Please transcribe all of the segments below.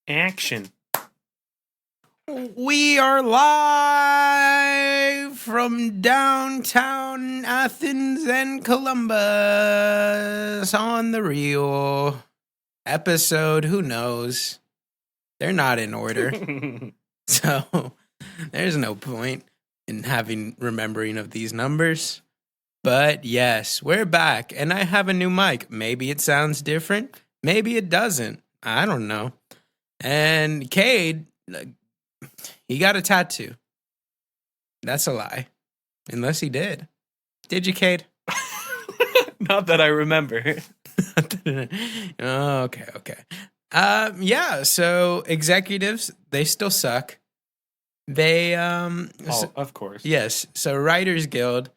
Action. We are live from downtown Athens and Columbus on the Reel. Episode, who knows? They're not in order. So there's no point in remembering of these numbers. But yes, we're back and I have a new mic. Maybe it sounds different. Maybe it doesn't. I don't know. And Cade, he got a tattoo. That's a lie. Unless he did. Did you, Cade? Not that I remember. Okay. Yeah, so executives, they still suck. They Of course. Yes, so Writers Guild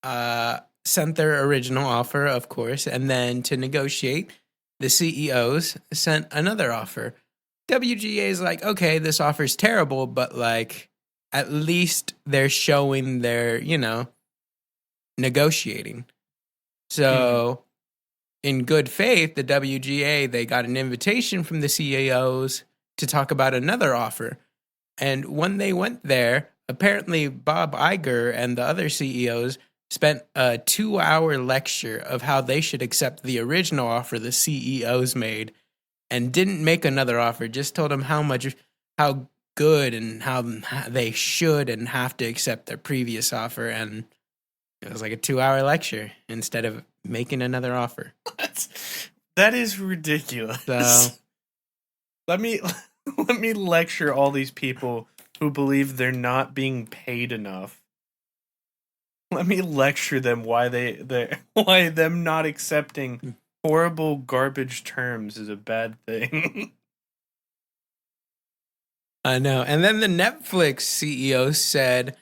sent their original offer, of course, and then to negotiate, the CEOs sent another offer. WGA is like, okay, this offer's terrible, but like at least they're showing their, negotiating. So in good faith, the WGA, they got an invitation from the CEOs to talk about another offer. And when they went there, apparently Bob Iger and the other CEOs spent a 2-hour lecture of how they should accept the original offer the CEOs made and didn't make another offer, just told them how good and how they should and have to accept their previous offer. And it was like a 2-hour lecture instead of making another offer. That is ridiculous. So let me lecture all these people who believe they're not being paid enough. Let me lecture them why why them not accepting horrible garbage terms is a bad thing. I know. And then the Netflix CEO said,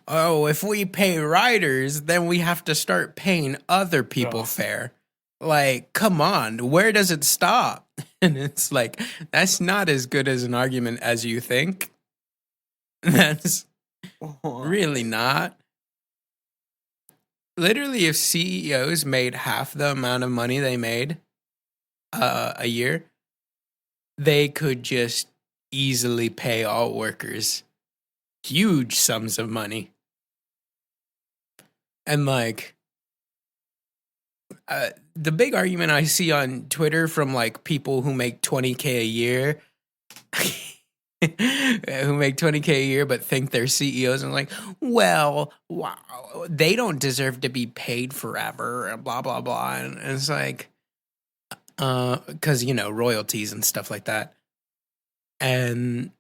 "Oh, if we pay writers, then we have to start paying other people fair." Like, come on, where does it stop? And it's like, that's not as good as an argument as you think. That's really not. Literally, if CEOs made half the amount of money they made a year, they could just easily pay all workers huge sums of money. And like, the big argument I see on Twitter from like people who make $20,000 a year, who make $20,000 a year but think they're CEOs, and like, well, wow, they don't deserve to be paid forever, and blah blah blah, and it's like, because royalties and stuff like that. And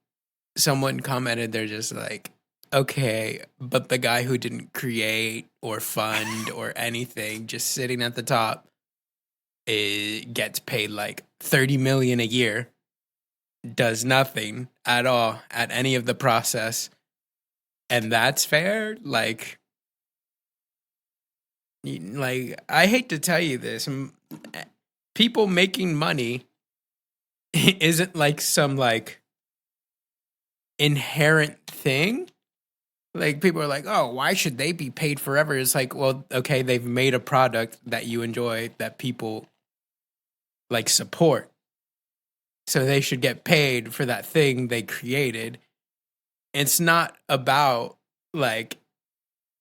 someone commented, they're just like, okay, but the guy who didn't create or fund or anything, just sitting at the top, gets paid like $30 million a year, does nothing at all at any of the process, and that's fair. Like I hate to tell you this, people making money isn't like some like inherent thing. Like, people are like, oh, why should they be paid forever? It's like, well, okay, they've made a product that you enjoy, that people like support, so they should get paid for that thing they created. It's not about like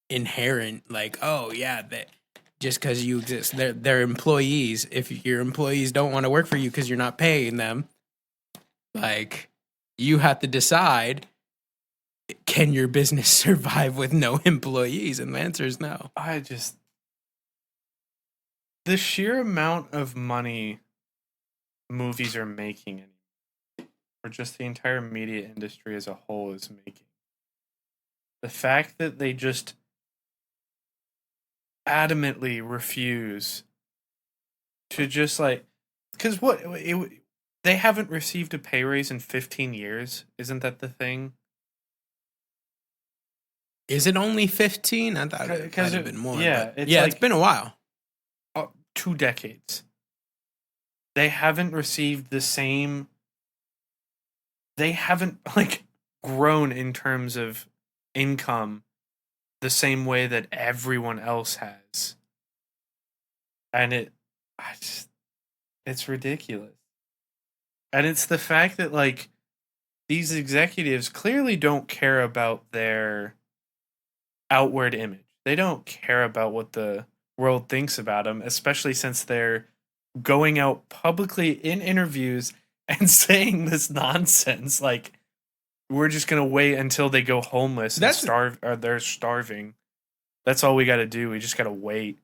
inherent, like, oh yeah, that just because you exist, they're employees. If your employees don't want to work for you because you're not paying them, like, you have to decide, can your business survive with no employees? And the answer is no. The sheer amount of money movies are making, or just the entire media industry as a whole is making, the fact that they just adamantly refuse to just like, because they haven't received a pay raise in 15 years. Isn't that the thing? Is it only 15? I thought it might have been more. Yeah, it's been a while. 2 decades. They haven't received the same. They haven't like grown in terms of income the same way that everyone else has. And it's ridiculous. And it's the fact that, like, these executives clearly don't care about their outward image. They don't care about what the world thinks about them, especially since they're going out publicly in interviews and saying this nonsense. Like, we're just gonna wait until they go homeless and starve, or they're starving. That's all we got to do. We just got to wait.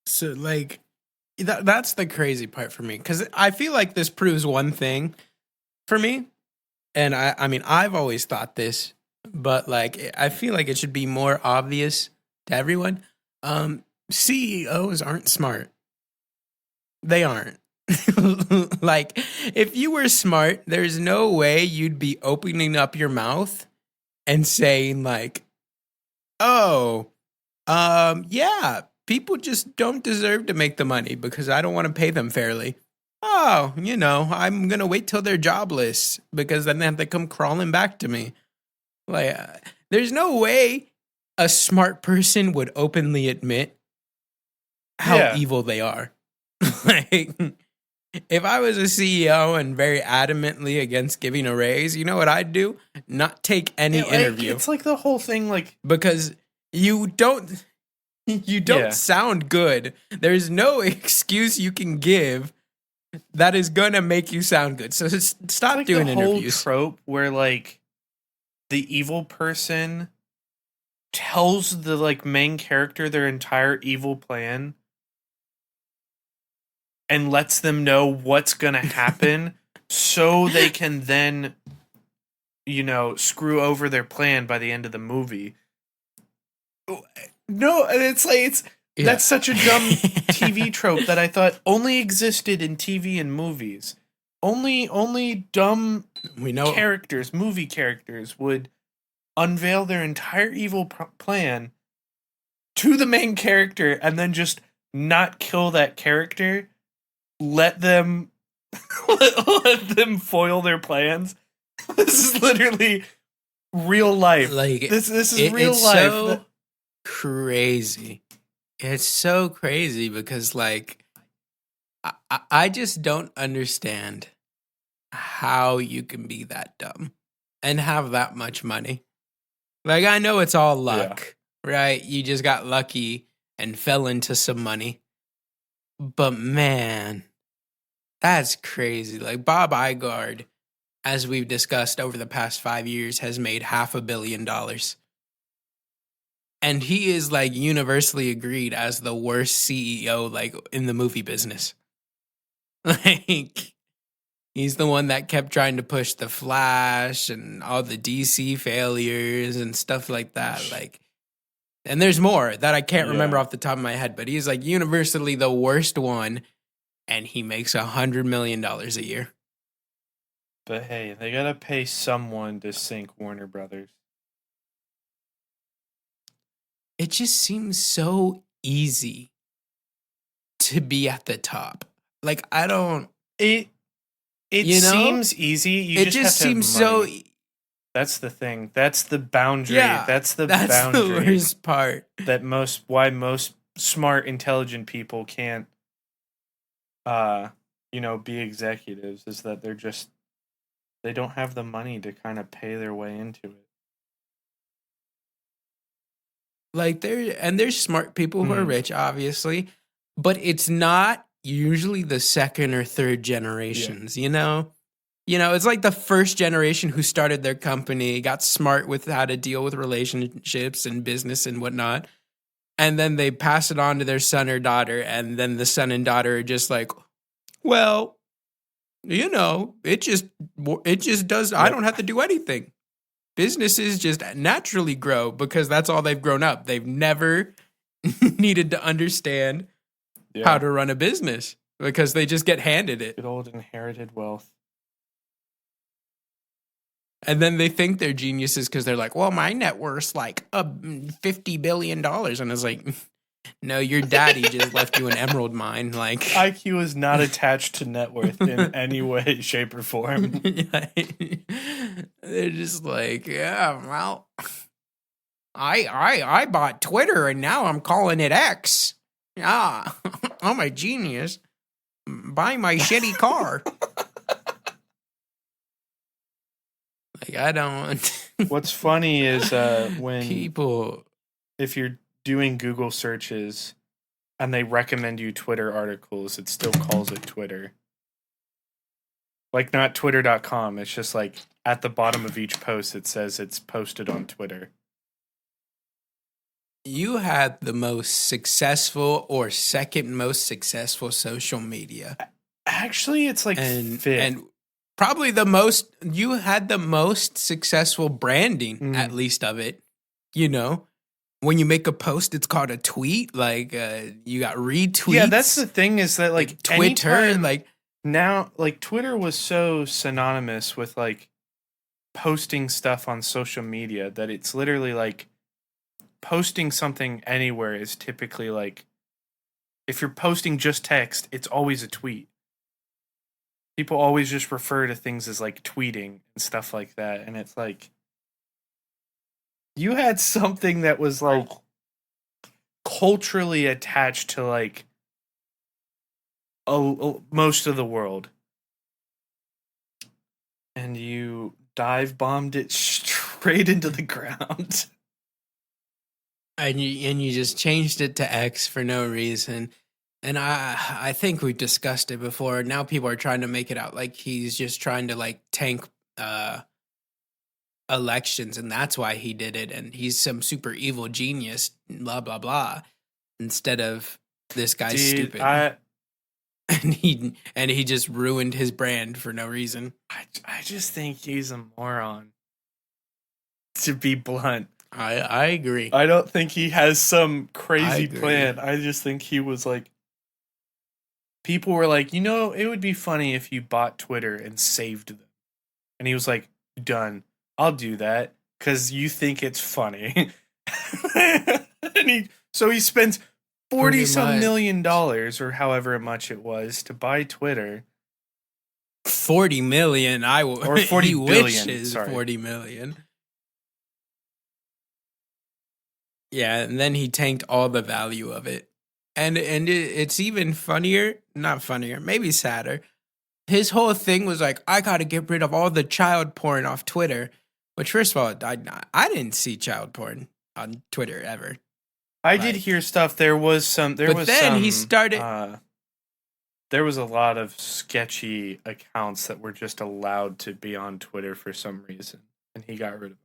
So, like, that's the crazy part for me, because I feel like this proves one thing for me. And I mean, I've always thought this, but like, I feel like it should be more obvious to everyone. CEOs aren't smart. They aren't. Like, if you were smart, there's no way you'd be opening up your mouth and saying like, "Oh, yeah, people just don't deserve to make the money because I don't want to pay them fairly. Oh, I'm gonna wait till they're jobless because then they have to come crawling back to me." Like, there's no way a smart person would openly admit how evil they are. Like, if I was a CEO and very adamantly against giving a raise, you know what I'd do? Not take any interview. It's like the whole thing, like, because you don't sound good. There's no excuse you can give that is gonna make you sound good. So stop like doing the interviews. Whole trope where, like, the evil person tells the, like, main character their entire evil plan and lets them know what's gonna happen so they can then, screw over their plan by the end of the movie. No, and it's like, that's such a dumb TV trope that I thought only existed in TV and movies. Only dumb movie characters would unveil their entire evil plan to the main character and then just not kill that character. Let them let them foil their plans. This is literally real life. Like, this is real it's life. So crazy. It's so crazy because, like, I just don't understand how you can be that dumb and have that much money. Like, I know it's all luck, right? You just got lucky and fell into some money. But man, that's crazy. Like, Bob Iger, as we've discussed over the past 5 years, has made $500 million. And he is, like, universally agreed as the worst CEO, like, in the movie business. Like, he's the one that kept trying to push the Flash and all the DC failures and stuff like that. Like, and there's more that I can't remember off the top of my head, but he's, like, universally the worst one, and he makes $100 million a year. But hey, they gotta pay someone to sink Warner Brothers. It just seems so easy to be at the top. Like, I don't. It seems easy. It just seems so. That's the thing. That's the boundary. Yeah, that's the worst part. That most smart, intelligent people can't, be executives, is that they don't have the money to kind of pay their way into it. Like, there's smart people who are rich, obviously, but it's not usually the second or third generations, you know? It's like the first generation who started their company, got smart with how to deal with relationships and business and whatnot, and then they pass it on to their son or daughter, and then the son and daughter are just like, well, it just does. Yep. I don't have to do anything. Businesses just naturally grow because that's all they've grown up. They've never needed to understand how to run a business because they just get handed it. Good old inherited wealth. And then they think they're geniuses because they're like, well, my net worth's like $50 billion. And it's like, no, your daddy just left you an emerald mine. Like, IQ is not attached to net worth in any way, shape, or form. They're just like, yeah, well, I bought Twitter and now I'm calling it X. Yeah, I'm a genius. buying my shitty car. Like, I don't. What's funny is when people. if you're doing Google searches and they recommend you Twitter articles, it still calls it Twitter. Like, not twitter.com. It's just like at the bottom of each post, it says it's posted on Twitter. You had the most successful or second most successful social media. Actually, it's like fifth. And probably the most, you had the most successful branding, at least of it. You know, when you make a post, it's called a tweet. Like, you got retweets. Yeah, that's the thing is that like Twitter, anytime, like now, like Twitter was so synonymous with like posting stuff on social media that it's literally like posting something anywhere is typically like, if you're posting just text, it's always a tweet. People always just refer to things as like tweeting and stuff like that. And it's like, you had something that was like culturally attached to like most of the world. And you dive bombed it straight into the ground. and you just changed it to X for no reason. And I think we discussed it before. Now people are trying to make it out like he's just trying to like tank elections, and that's why he did it. And he's some super evil genius, blah blah blah. Instead of this guy's stupid, and he just ruined his brand for no reason. I just think he's a moron. To be blunt. I agree. I don't think he has some crazy plan. I just think he was like, people were like, you know, it would be funny if you bought Twitter and saved them. And he was like, done. I'll do that because you think it's funny. So he spends $40-some million or however much it was to buy Twitter. 40 million. I will. Or 40 he billion. Wishes sorry. 40 million. Yeah, and then he tanked all the value of it. And it's even funnier, not funnier, maybe sadder. His whole thing was like, I got to get rid of all the child porn off Twitter. Which, first of all, I didn't see child porn on Twitter ever. I did hear stuff. There was some. He started. There was a lot of sketchy accounts that were just allowed to be on Twitter for some reason, and he got rid of them.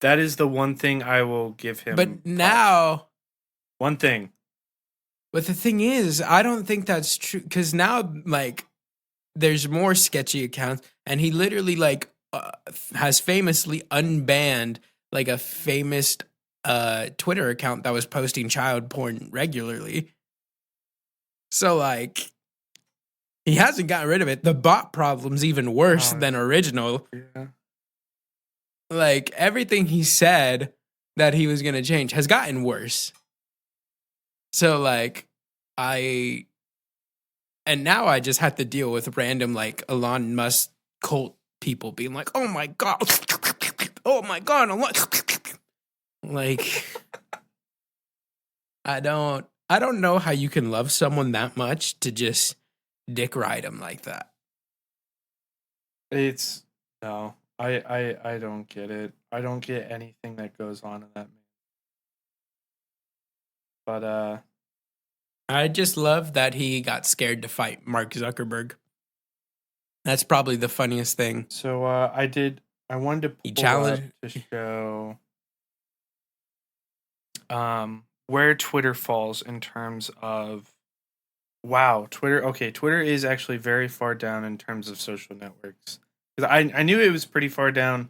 That is the one thing I will give him. But now, one thing. But the thing is, I don't think that's true, because now, like, there's more sketchy accounts, and he literally like has famously unbanned like a famous Twitter account that was posting child porn regularly. So like, he hasn't gotten rid of it. The bot problem's even worse than original. Yeah. Like, everything he said that he was going to change has gotten worse. So like, and now I just have to deal with random like Elon Musk cult people being like, oh my God, like, I don't know how you can love someone that much to just dick ride him like that. I don't get it. I don't get anything that goes on in that. But I just love that he got scared to fight Mark Zuckerberg. That's probably the funniest thing. So I wanted to pull up to show where Twitter falls in terms of Twitter. Okay, Twitter is actually very far down in terms of social networks. Because I knew it was pretty far down.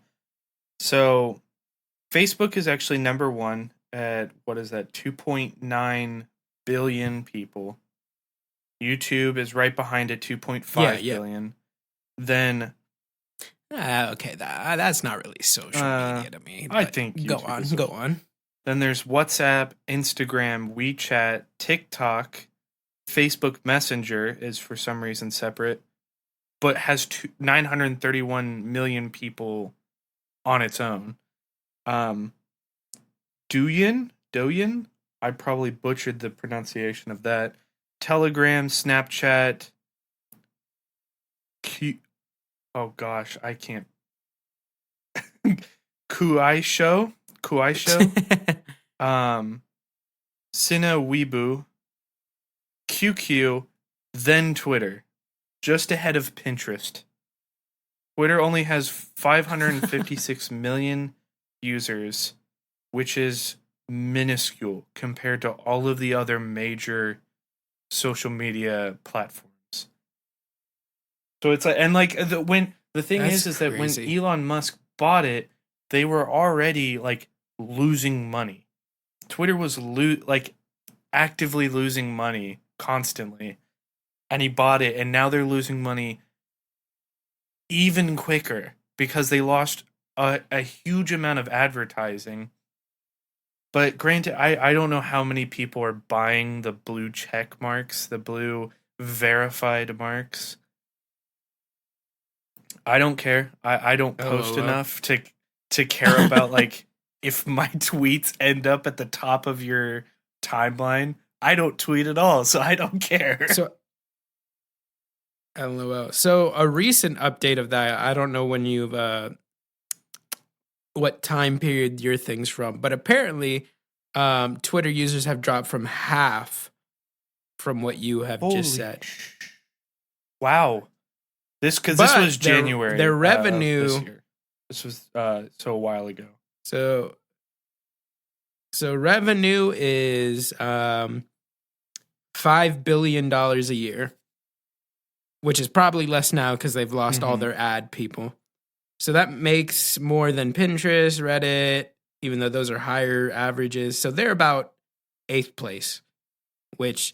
So Facebook is actually number one at, what is that, 2.9 billion people. YouTube is right behind it, 2.5 billion. Then okay, that's not really social media to me. I think YouTube go on. Then there's WhatsApp, Instagram, WeChat, TikTok, Facebook Messenger is for some reason separate, but has 931 million people on its own. Douyin, I probably butchered the pronunciation of that. Telegram, Snapchat, Oh gosh, I can't. Kuaisho, Sina Weibo, QQ, then Twitter, just ahead of Pinterest. Twitter only has 556 million users, which is minuscule compared to all of the other major social media platforms. So it's like, and like when the thing That's is that when crazy. Elon Musk bought it, they were already like losing money. Twitter was like actively losing money constantly, and he bought it, and now they're losing money even quicker because they lost a huge amount of advertising. But granted, I don't know how many people are buying the blue check marks, the blue verified marks. I don't care. I don't post LOL. enough to care about like if my tweets end up at the top of your timeline. I don't tweet at all, so I don't care. So, LOL. So a recent update of that, I don't know when you've what time period your thing's from, but apparently Twitter users have dropped from half from what you have just said. Wow. This But was January their of revenue this year. This was so a while ago. So revenue is $5 billion a year, which is probably less now because they've lost all their ad people. So that makes more than Pinterest, Reddit, even though those are higher averages. So they're about 8th place, which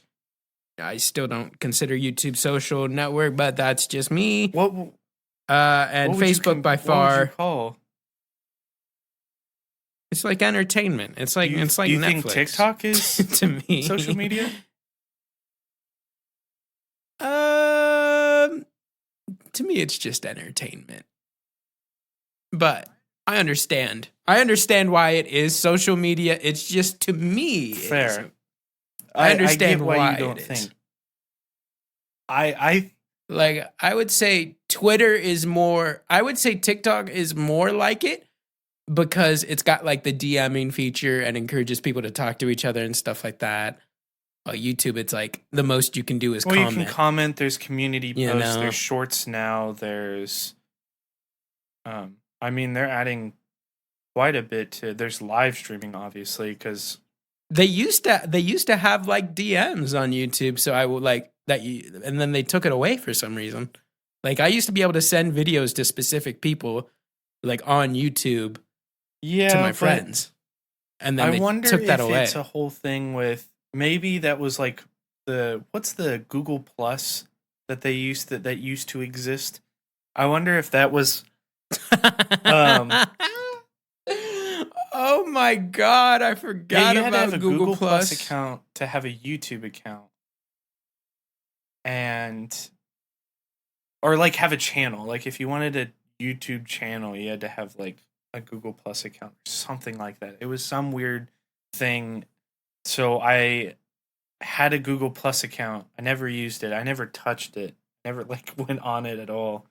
I still don't consider YouTube social network, but that's just me. What and what would Facebook by what would you far. call? It's like entertainment. It's like Do you Netflix. think TikTok is to me social media? To me, it's just entertainment. But I understand. I understand why it is social media. It's just to me. Fair. I understand get why you don't it think. is. I Like, I would say Twitter is more. I would say TikTok is more like it because it's got like the DMing feature and encourages people to talk to each other and stuff like that. YouTube, it's like the most you can do is comment. You can comment. There's community posts. You know. There's shorts now. There's, I mean, they're adding quite a bit to. There's live streaming, obviously, because they used to have like DMs on YouTube. So I would like that, and then they took it away for some reason. Like I used to be able to send videos to specific people, like on YouTube, to my friends, and then I they wonder took that if away. it's a whole thing with maybe that was like what's the Google Plus that they used that used to exist. I wonder if that was Oh my god, I forgot you had about to have a Google Plus account to have a YouTube account. And or like have a channel. Like if you wanted a YouTube channel, you had to have like a Google Plus account or something like that. It was some weird thing. So I had a Google Plus account. I never used it. I never touched it. Never like went on it at all.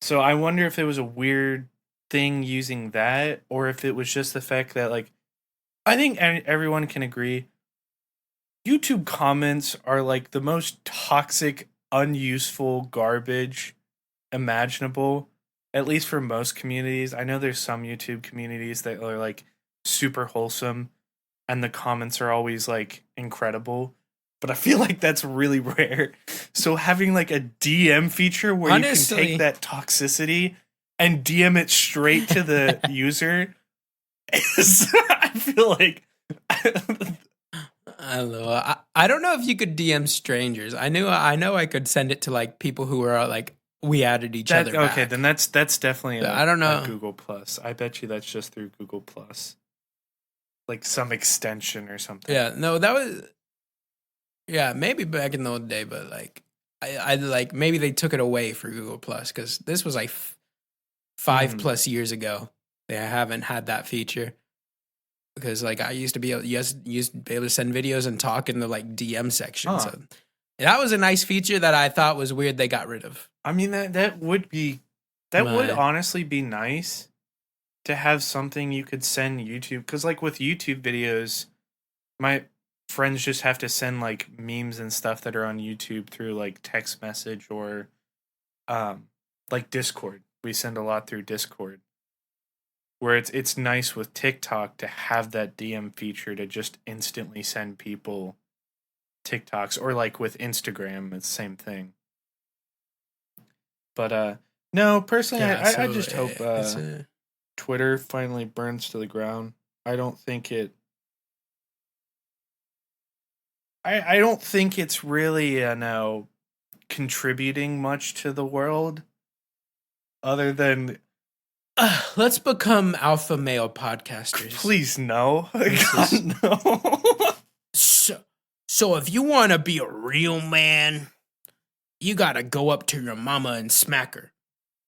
So I wonder if it was a weird thing using that or if it was just the fact that like I think everyone can agree YouTube comments are like the most toxic, unuseful garbage imaginable, at least for most communities. I know there's some YouTube communities that are like super wholesome and the comments are always like incredible, but I feel like that's really rare. So having like a DM feature where Honestly, you can take that toxicity and DM it straight to the user is, I feel like I don't know if you could DM strangers. I know I could send it to like people who are like we added each other back. Okay, then that's definitely I don't know. Google Plus. I bet you that's just through Google Plus, like some extension or something. Yeah, no, that was maybe back in the old day, but like I like maybe they took it away for Google Plus because this was like 5+ years ago. They haven't had that feature. Because like I used to be able to send videos and talk in the like DM section. So That was a nice feature that I thought was weird they got rid of. I mean, that would Right. honestly be nice to have something you could send YouTube, because like with YouTube videos, my friends just have to send like memes and stuff that are on YouTube through like text message or like Discord. We send a lot through Discord. Where it's nice with TikTok to have that DM feature to just instantly send people TikToks, or like with Instagram, it's the same thing. But no, personally, Yeah, I so just hope it's a Twitter finally burns to the ground. I don't think it. I don't think it's really contributing much to the world, other than let's become alpha male podcasters. please no, This is- God, no. So if you want to be a real man, you got to go up to your mama and smack her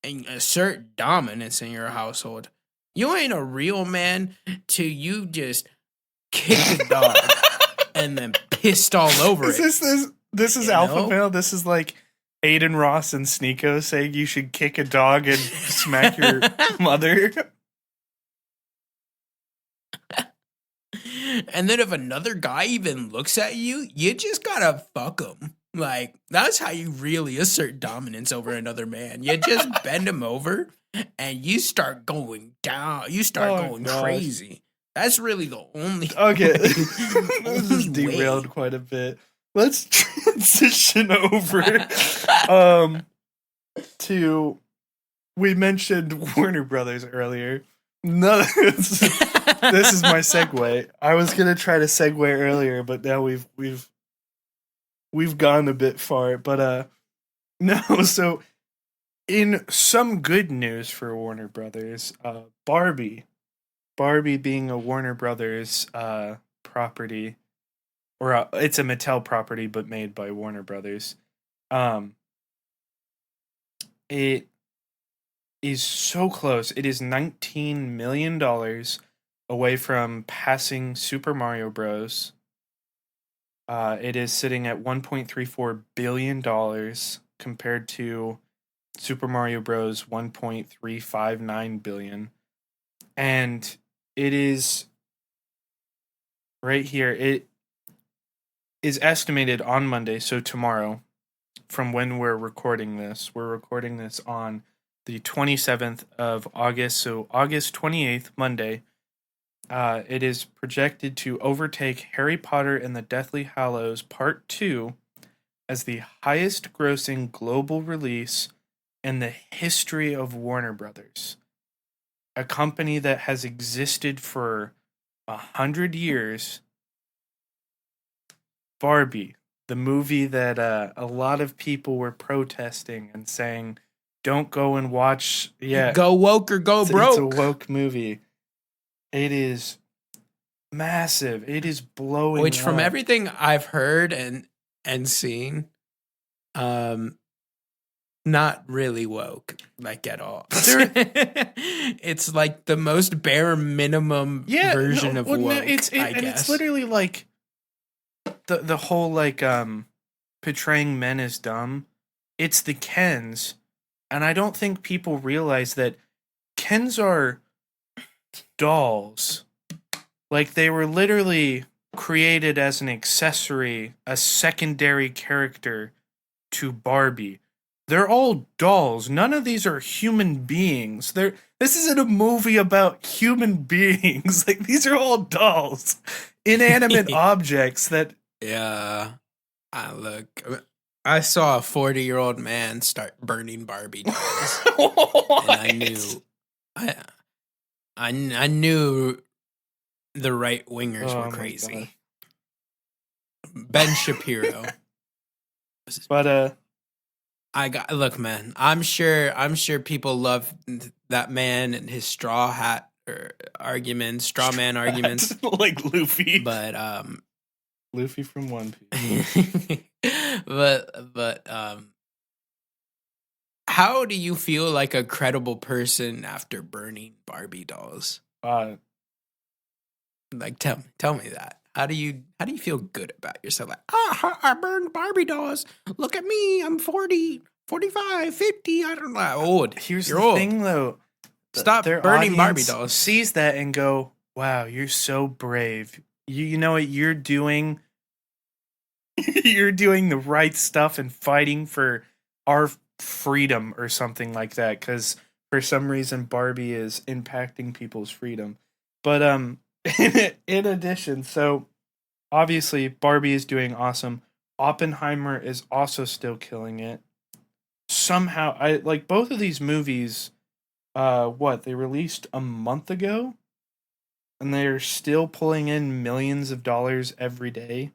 and assert dominance in your household. You ain't a real man till you just kicked a dog and then pissed all over it. This is You alpha know? male. This is like Aiden Ross and Sneeko saying you should kick a dog and smack your mother. And then if another guy even looks at you, you just gotta fuck him. Like, that's how you really assert dominance over another man. You just bend him over and you start going down. You start Oh, going gosh. crazy. That's really the only Okay, way- this is only derailed way. quite a bit. Let's transition over to, we mentioned Warner Brothers earlier. No, this is my segue. I was gonna try to segue earlier, but now we've gone a bit far. But no. So in some good news for Warner Brothers, Barbie being a Warner Brothers property, or it's a Mattel property but made by Warner Brothers. It is so close. It is $19 million away from passing Super Mario Bros. It is sitting at $1.34 billion compared to Super Mario Bros. $1.359 billion. And it is right here. It is estimated on Monday, so tomorrow, from when we're recording this. We're recording this on the 27th of August, so August 28th, Monday. It is projected to overtake Harry Potter and the Deathly Hallows Part 2 as the highest grossing global release in the history of Warner Brothers. A company that has existed for 100 years. Barbie, the movie that a lot of people were protesting and saying, don't go and watch. Yeah, Go woke or go broke. It's a woke movie. It is massive. It is blowing Which, from up. everything I've heard and seen, not really woke, like, at all. It's like the most bare minimum version of woke. I guess. It's literally like the whole like portraying men as dumb. It's the Kens, and I don't think people realize that Kens are dolls. Like, they were literally created as an accessory, a secondary character to Barbie. They're all dolls. None of these are human beings. This isn't a movie about human beings. Like, these are all dolls. Inanimate objects that... Yeah. I saw a 40-year-old man start burning Barbie dolls. And I knew the right wingers were crazy. Ben Shapiro. But look, man. I'm sure people love that man and his straw man arguments, like Luffy. but Luffy from One Piece. but how do you feel like a credible person after burning Barbie dolls? Like, tell me that. How do you feel good about yourself? Like, I burned Barbie dolls. Look at me. I'm 40, 45, 50. I don't know. Old. Here's You're the old. thing, though. Stop Their burning Barbie audience dolls. sees that and go, "Wow, you're so brave. You know what you're doing? You're doing the right stuff and fighting for our freedom or something like that." Because for some reason, Barbie is impacting people's freedom. But in addition, so obviously Barbie is doing awesome. Oppenheimer is also still killing it. Somehow, I like both of these movies. What they released a month ago, and they're still pulling in millions of dollars every day.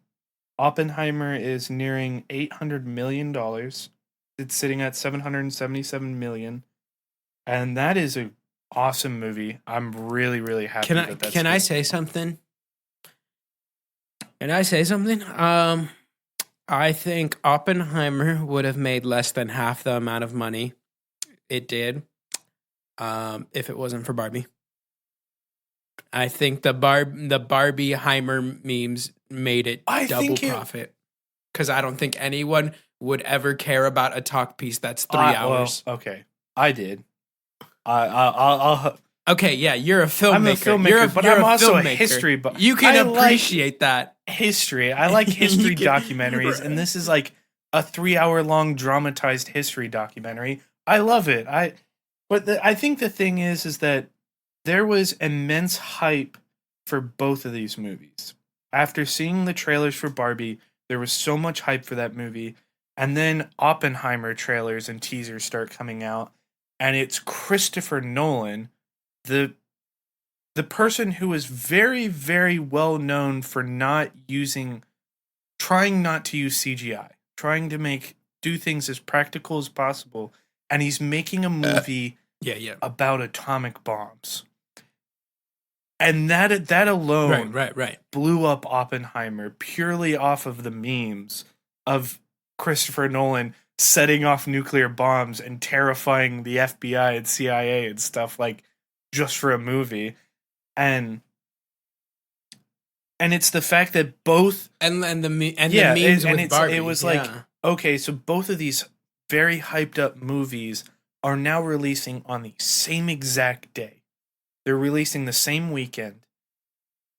Oppenheimer is nearing $800 million. It's sitting at 777 million, and that is a awesome movie. I'm really really happy that that's. Can I say something? Can I say something? I think Oppenheimer would have made less than half the amount of money it did if it wasn't for Barbie. I think the Barbieheimer memes made it double profit. Because I don't think anyone would ever care about a talk piece that's 3 hours. Well, okay, I did. I'll Okay, yeah, you're a filmmaker. I'm a filmmaker, but I'm also a history buff. You can appreciate that. History. I like history documentaries, Right. and this is like a 3-hour long dramatized history documentary. I love it. I think the thing is that there was immense hype for both of these movies. After seeing the trailers for Barbie, there was so much hype for that movie, and then Oppenheimer trailers and teasers start coming out, and it's Christopher Nolan, the person who is very, very well known for trying not to use CGI, trying to do things as practical as possible, and he's making a movie about atomic bombs. And that alone right. blew up Oppenheimer purely off of the memes of Christopher Nolan setting off nuclear bombs and terrifying the FBI and CIA and stuff, like, just for a movie. And it's the fact that both the memes with Barbie. It was like, okay, so both of these very hyped up movies are now releasing on the same exact day. They're releasing the same weekend.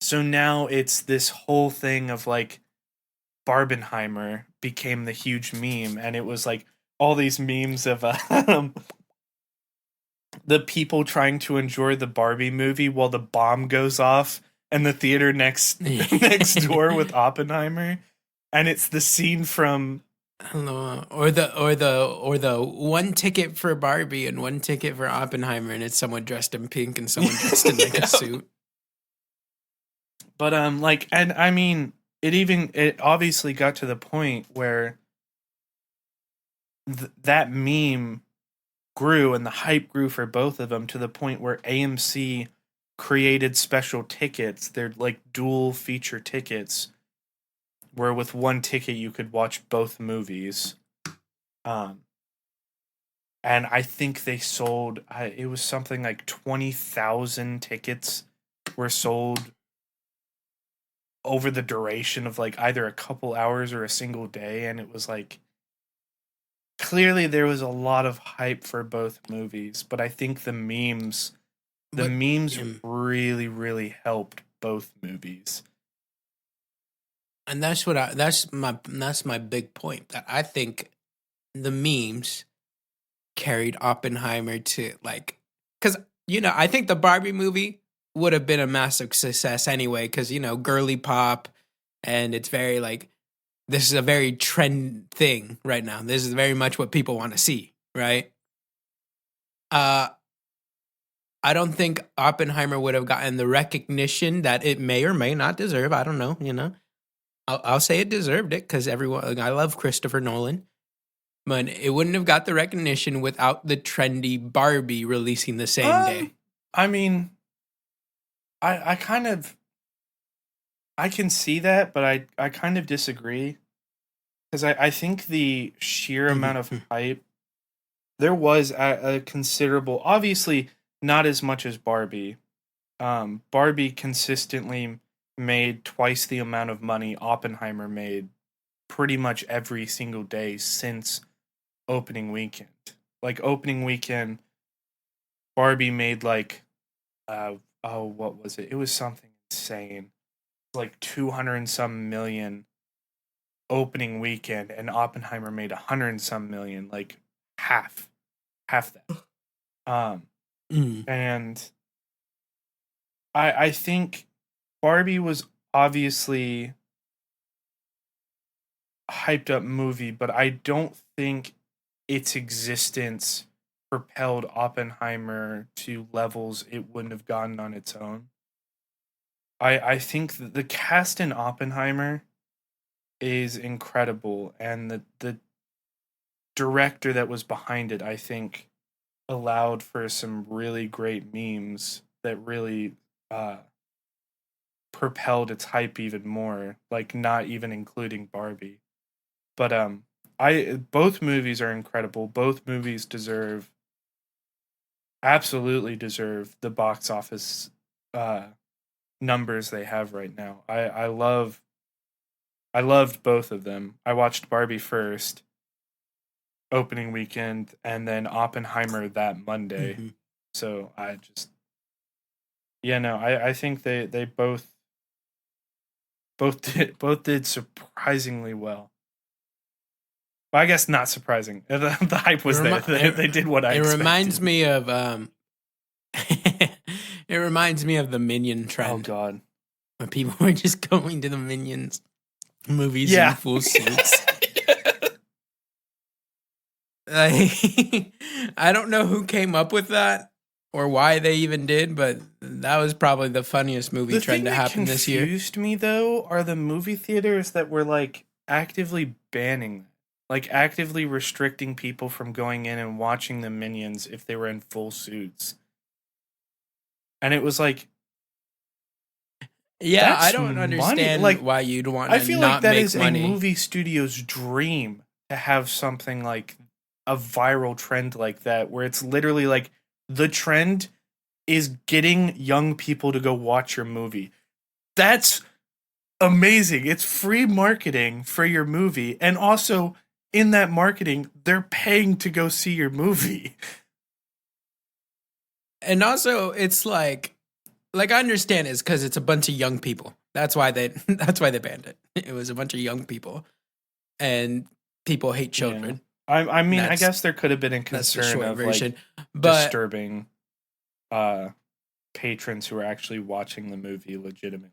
So now it's this whole thing of like Barbenheimer became the huge meme, and it was like all these memes of the people trying to enjoy the Barbie movie while the bomb goes off in the theater next door with Oppenheimer, and it's the scene from or the one ticket for Barbie and one ticket for Oppenheimer, and it's someone dressed in pink and someone dressed in like a suit. But and I mean, it obviously got to the point where that meme grew and the hype grew for both of them to the point where AMC created special tickets. They're like dual feature tickets, where with one ticket you could watch both movies. And I think they sold, it was something like 20,000 tickets were sold over the duration of like either a couple hours or a single day. And it was like, clearly there was a lot of hype for both movies, but I think the memes really, really helped both movies. And that's my big point, that I think the memes carried Oppenheimer to, like, because I think the Barbie movie would have been a massive success anyway, because girly pop, and it's very like, this is a very trend thing right now. This is very much what people want to see, right? I don't think Oppenheimer would have gotten the recognition that it may or may not deserve. I don't know, I'll say it deserved it because everyone. I love Christopher Nolan, but it wouldn't have got the recognition without the trendy Barbie releasing the same day. I mean, I can see that, but I kind of disagree, because I think the sheer amount of hype, there was a considerable, obviously not as much as Barbie. Barbie consistently made twice the amount of money Oppenheimer made pretty much every single day since opening weekend. Like opening weekend, Barbie made like what was it? It was something insane. Like 200 and some million opening weekend, and Oppenheimer made 100 and some million, like half that. Mm. And I think Barbie was obviously a hyped up movie, but I don't think its existence propelled Oppenheimer to levels it wouldn't have gotten on its own. I think that the cast in Oppenheimer is incredible, and the director that was behind it, I think, allowed for some really great memes that really propelled its hype even more, like not even including Barbie. But I both movies are incredible. Both movies absolutely deserve the box office numbers they have right now. I loved both of them. I watched Barbie first, opening weekend, and then Oppenheimer that Monday. Mm-hmm. So I just, yeah, no, I think they both did surprisingly well. But I guess not surprising. The hype was there. They did what I expected. Reminds me of it reminds me of the Minion Oh trend. God. When people were just going to the Minions movies in full suits. I don't know who came up with that or why they even did, but that was probably the funniest movie trend to happen this year. What confused me though are the movie theaters that were like actively banning, like actively restricting people from going in and watching the Minions if they were in full suits. And it was like, yeah, I don't understand why you'd want to. I feel like that is money. A movie studio's dream to have something like a viral trend like that, where it's literally like the trend is getting young people to go watch your movie. That's amazing. It's free marketing for your movie, and also in that marketing, they're paying to go see your movie. And also, it's like I understand it's because it's a bunch of young people. That's why they banned it. It was a bunch of young people, and people hate children. Yeah. I mean, I guess there could have been a concern of version. Like disturbing patrons who are actually watching the movie legitimately.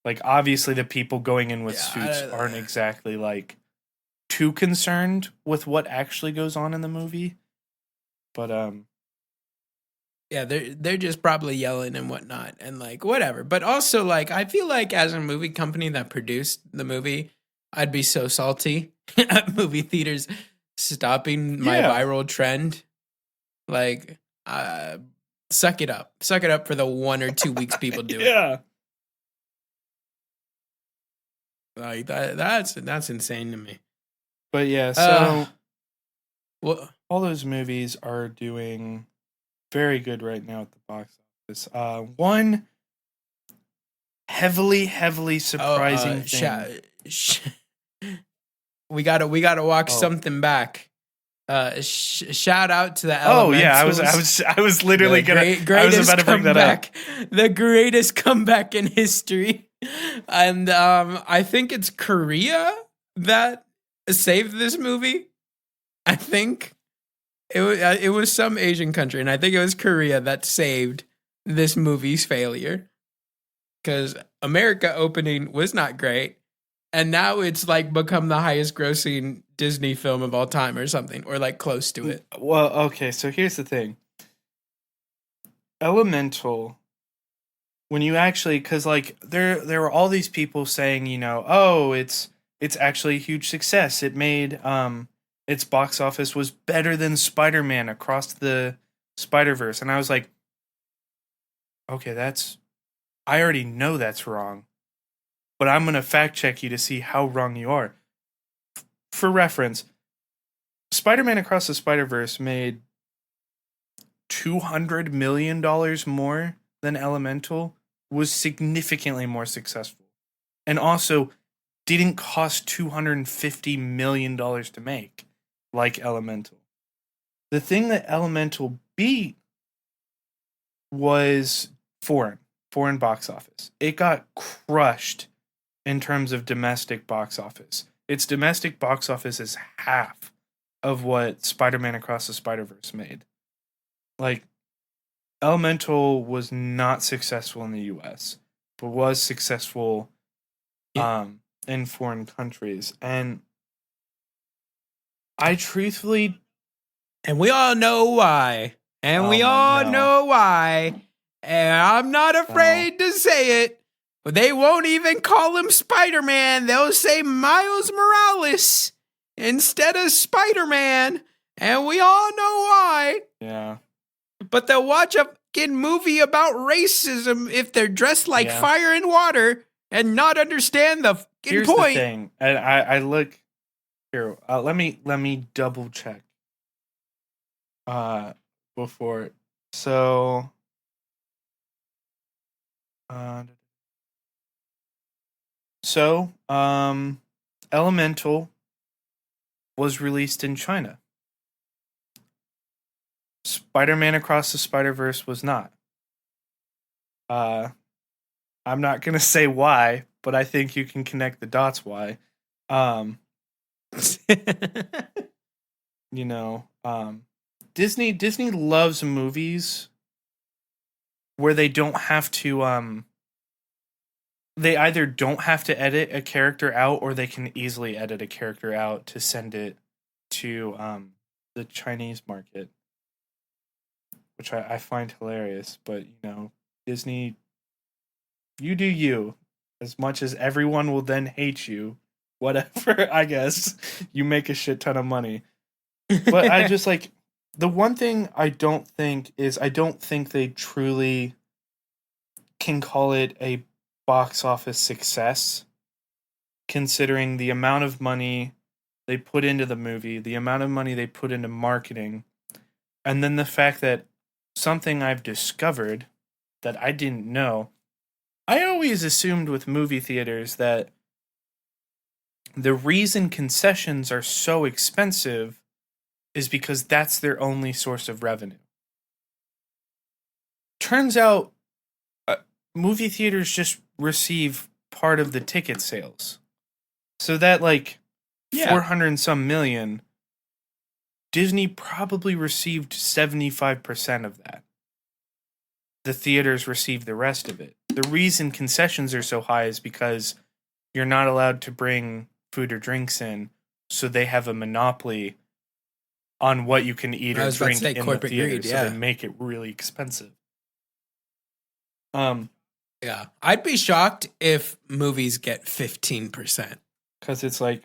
Like obviously the people going in with suits aren't exactly like too concerned with what actually goes on in the movie. But yeah, they're just probably yelling and whatnot and like whatever. But also like I feel like as a movie company that produced the movie, I'd be so salty at movie theaters stopping my viral trend. Like suck it up for the 1 or 2 weeks people do it. Yeah, like that's insane to me. But yeah, so all those movies are doing very good right now at the box office. One heavily surprising thing. We gotta walk something back. Shout out to the Elementals. Oh yeah, I was literally I was about to bring that up. The greatest comeback in history, and I think it's Korea that saved this movie. I think it was some Asian country, and I think it was Korea that saved this movie's failure. Because America opening was not great, and now it's like become the highest grossing Disney film of all time or something, or like close to it. Well, okay, so here's the thing. Elemental, when you actually, because like there were all these people saying, you know, oh, it's actually a huge success. It made its box office was better than Spider-Man Across the Spider-Verse, and I was like, okay, I already know that's wrong, but I'm gonna fact check you to see how wrong you are. For reference, Spider-Man Across the Spider-Verse made $200 million more than Elemental, was significantly more successful, and also didn't cost $250 million to make, like Elemental. The thing that Elemental beat was foreign box office. It got crushed in terms of domestic box office. Its domestic box office is half of what Spider-Man Across the Spider-Verse made. Like, Elemental was not successful in the US, but was successful in foreign countries. And I truthfully... And we all know why. And Oh we my, all no. know why. And I'm not afraid to say it. But they won't even call him Spider-Man. They'll say Miles Morales instead of Spider-Man. And we all know why. Yeah. But they'll watch a fucking movie about racism if they're dressed like fire and water and not understand the fucking Here's point. The thing. And I look here. Let me double check. Before. So Elemental was released in China. Spider-Man Across the Spider-Verse was not. I'm not gonna say why, but I think you can connect the dots why. Disney loves movies where they don't have to they either don't have to edit a character out, or they can easily edit a character out to send it to the Chinese market, which I find hilarious. But Disney, you do you. As much as everyone will then hate you, whatever. I guess you make a shit ton of money. But I just the one thing I don't think they truly can call it a box office success, considering the amount of money they put into the movie, the amount of money they put into marketing, and then the fact that something I've discovered that I didn't know. I always assumed with movie theaters that the reason concessions are so expensive is because that's their only source of revenue. Turns out, movie theaters just receive part of the ticket sales. So that 400 and some million, Disney probably received 75% of that. The theaters received the rest of it. The reason concessions are so high is because you're not allowed to bring food or drinks in, so they have a monopoly on what you can eat or drink in the theater, so they make it really expensive. Yeah, I'd be shocked if movies get 15%. Because it's movie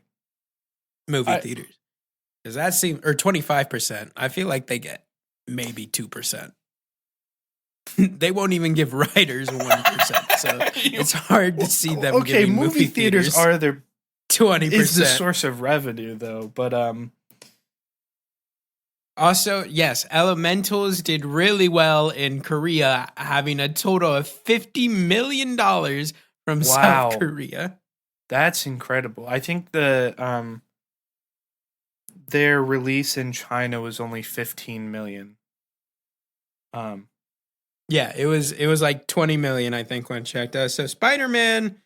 theaters. Because that seems, or 25%. I feel like they get maybe 2%. They won't even give writers 1%. So it's hard to see them giving movie theaters are their 20%. Is the source of revenue, though. But also, yes, Elementals did really well in Korea, having a total of $50 million from South Korea. That's incredible. I think their release in China was only 15 million. Yeah, it was like 20 million, I think, when checked. So Spider-Man,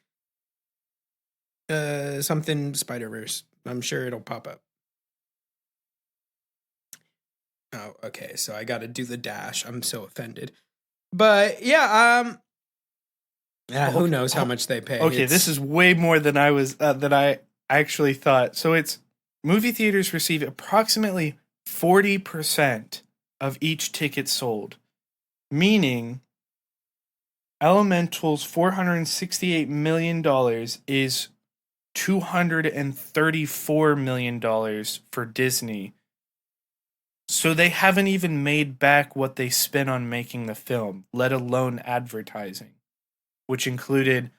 something Spider-Verse. I'm sure it'll pop up. Oh, okay. So I got to do the dash. I'm so offended. But yeah, who knows how much they pay? Okay, this is way more than I actually thought. So it's movie theaters receive approximately 40% of each ticket sold, meaning Elemental's $468 million is $234 million for Disney. So they haven't even made back what they spent on making the film, let alone advertising, which included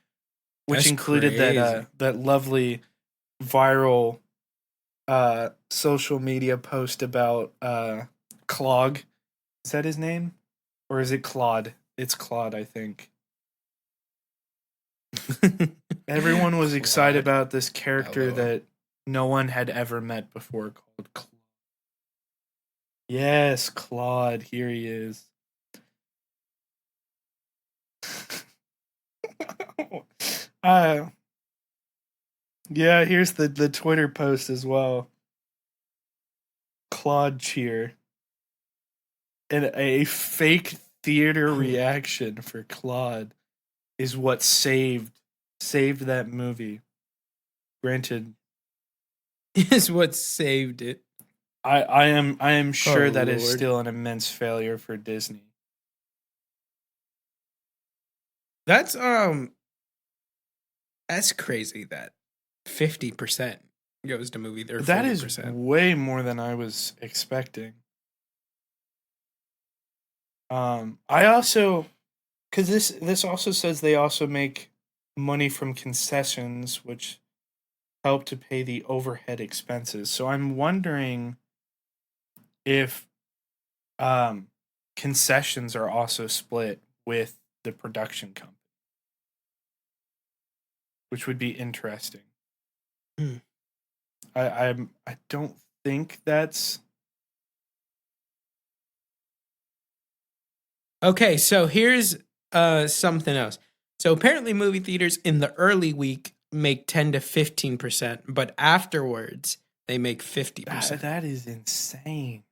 that lovely viral social media post about Clog. Is that his name? Or is it Claude? It's Claude, I think. Everyone was excited Claude. about this character LOL. that no one had ever met before called Claude. Yes, Claude. Here he is. uh, yeah, here's the Twitter post as well. Claude cheer. And a fake theater reaction for Claude is what saved that movie. Granted, Is what saved it. I am sure that is Lord. still an immense failure for Disney. That's crazy that 50% goes to movie. Or That is 40%. way more than I was expecting. I also, because this also says they also make money from concessions, which help to pay the overhead expenses. So I'm wondering if concessions are also split with the production company, which would be interesting. Hmm. I don't think that's Okay, so here's something else. So apparently movie theaters in the early week make 10 to 15%, but afterwards they make 50%. that is insane.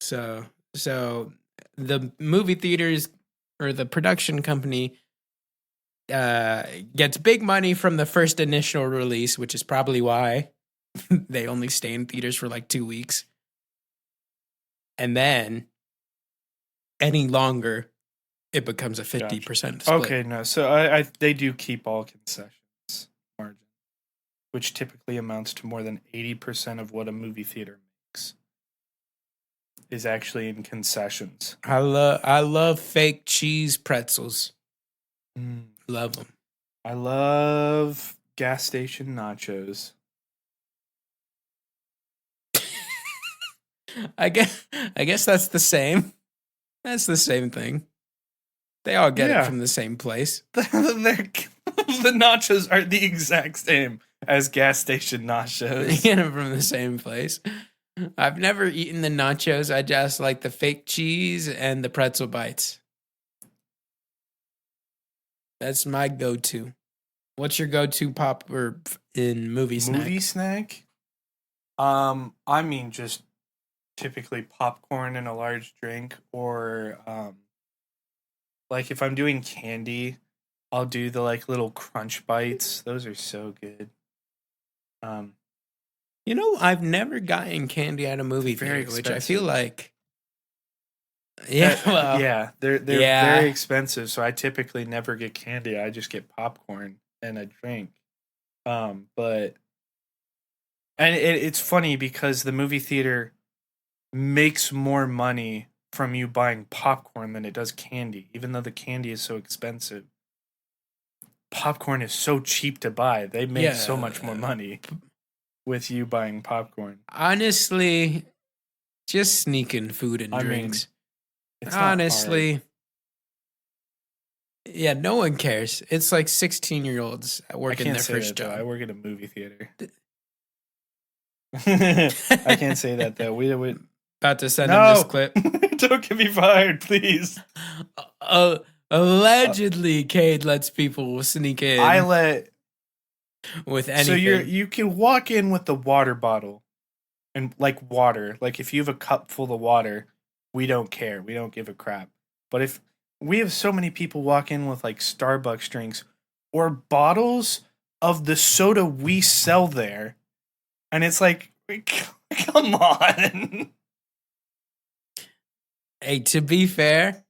So the movie theaters or the production company gets big money from the first initial release, which is probably why they only stay in theaters for like 2 weeks. And then any longer, it becomes a 50% split. Okay, no. So I they do keep all concessions margin, which typically amounts to more than 80% of what a movie theater makes is actually in concessions. I love fake cheese pretzels. Love them. I love gas station nachos. I guess that's the same. That's the same thing. They all get it from the same place. The nachos are the exact same as gas station They nachos. get them from the same place. I've never eaten the nachos. I just like the fake cheese and the pretzel bites. That's my go-to. What's your go-to pop or in movie snack? Movie snack? I mean, just typically popcorn and a large drink, or like if I'm doing candy, I'll do the like little crunch bites. Those are so good. You know, I've never gotten candy at a movie Very theater, which I feel expensive. like. Yeah, well, yeah, they're yeah. very expensive. So I typically never get candy. I just get popcorn and a drink. But and it's funny because the movie theater makes more money from you buying popcorn than it does candy, even though the candy is so expensive. Popcorn is so cheap to buy. They make so much more money with you buying popcorn. Honestly, just sneaking food and drinks. It's honestly, yeah, no one cares. It's like 16-year-olds working their first job. I work at a movie theater. I can't say that though. We about to send him this clip. Don't get me fired, please. Allegedly, Cade lets people sneak in. I let with anything. So you can walk in with the water bottle and like water. Like if you have a cup full of water, we don't care. We don't give a crap. But if we have so many people walk in with like Starbucks drinks or bottles of the soda we sell there, and it's like, come on. Hey, to be fair,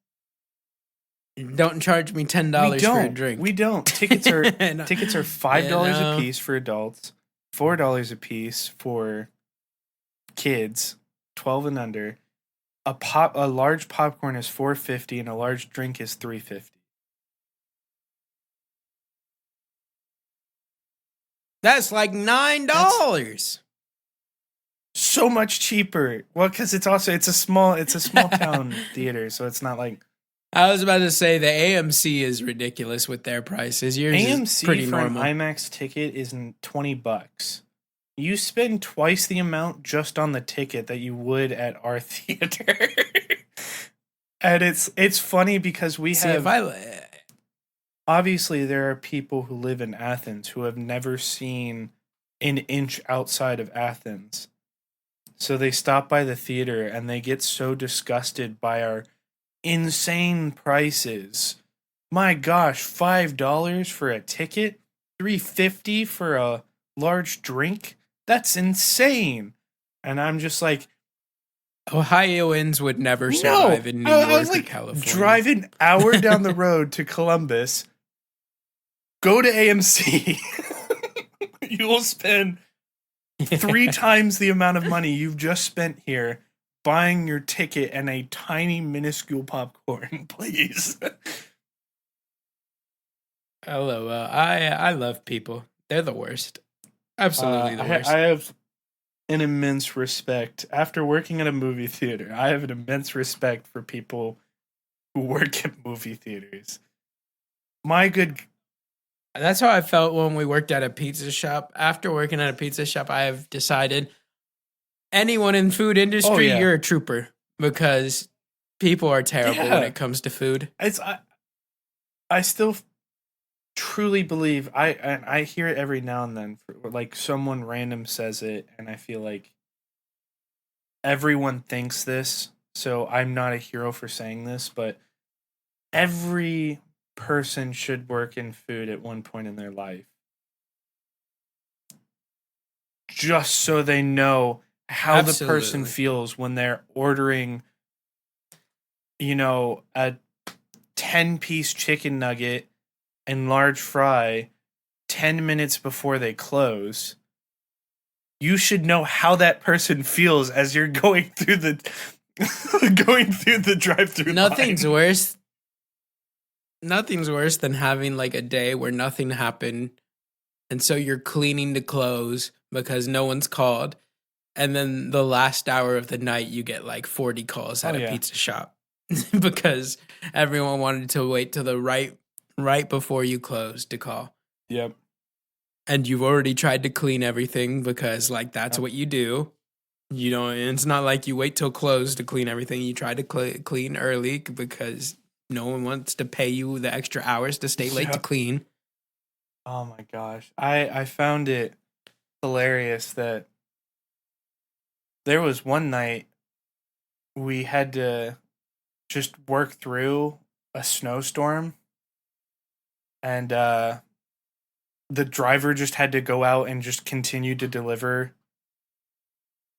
don't charge me $10 for a drink. We don't. Tickets are $5 a piece for adults, $4 a piece for kids, 12 and under. A large popcorn is $4.50 and a large drink is $3.50. That's like $9. So much cheaper. Well, because it's a small town theater, so it's not like I was about to say the AMC is ridiculous with their prices. Yours is AMC pretty for normal. an IMAX ticket is $20. You spend twice the amount just on the ticket that you would at our theater. And it's funny because we See, have obviously there are people who live in Athens who have never seen an inch outside of Athens. So they stop by the theater and they get so disgusted by our insane prices. My gosh, $5 for a ticket, $3.50 for a large drink. That's insane. And I'm just like, Ohioans would never no. survive in New I York was or like, California. drive an hour down the road to Columbus, go to AMC. You will spend 3 times the amount of money you've just spent here buying your ticket and a tiny minuscule popcorn, please. LOL. I love people. They're the worst. Absolutely the worst. I have an immense respect. After working at a movie theater, I have an immense respect for people who work at movie theaters. My good... That's how I felt when we worked at a pizza shop. After working at a pizza shop, I have decided anyone in food industry, you're a trooper because people are terrible when it comes to food. I still truly believe I hear it every now and then. Like someone random says it, and I feel like everyone thinks this. So I'm not a hero for saying this, but every person should work in food at one point in their life, just so they know how the person feels when they're ordering, a 10-piece chicken nugget and large fry 10 minutes before they close. You should know how that person feels as you're going through the drive-through. Nothing's worse than having like a day where nothing happened, and so you're cleaning to close because no one's called, and then the last hour of the night you get like 40 calls at a pizza shop because everyone wanted to wait till the right before you close to call. Yep. And you've already tried to clean everything because like that's what you do. You don't. It's not like you wait till close to clean everything. You try to clean early because no one wants to pay you the extra hours to stay late to clean. Oh my gosh. I found it hilarious that there was one night we had to just work through a snowstorm, and the driver just had to go out and just continue to deliver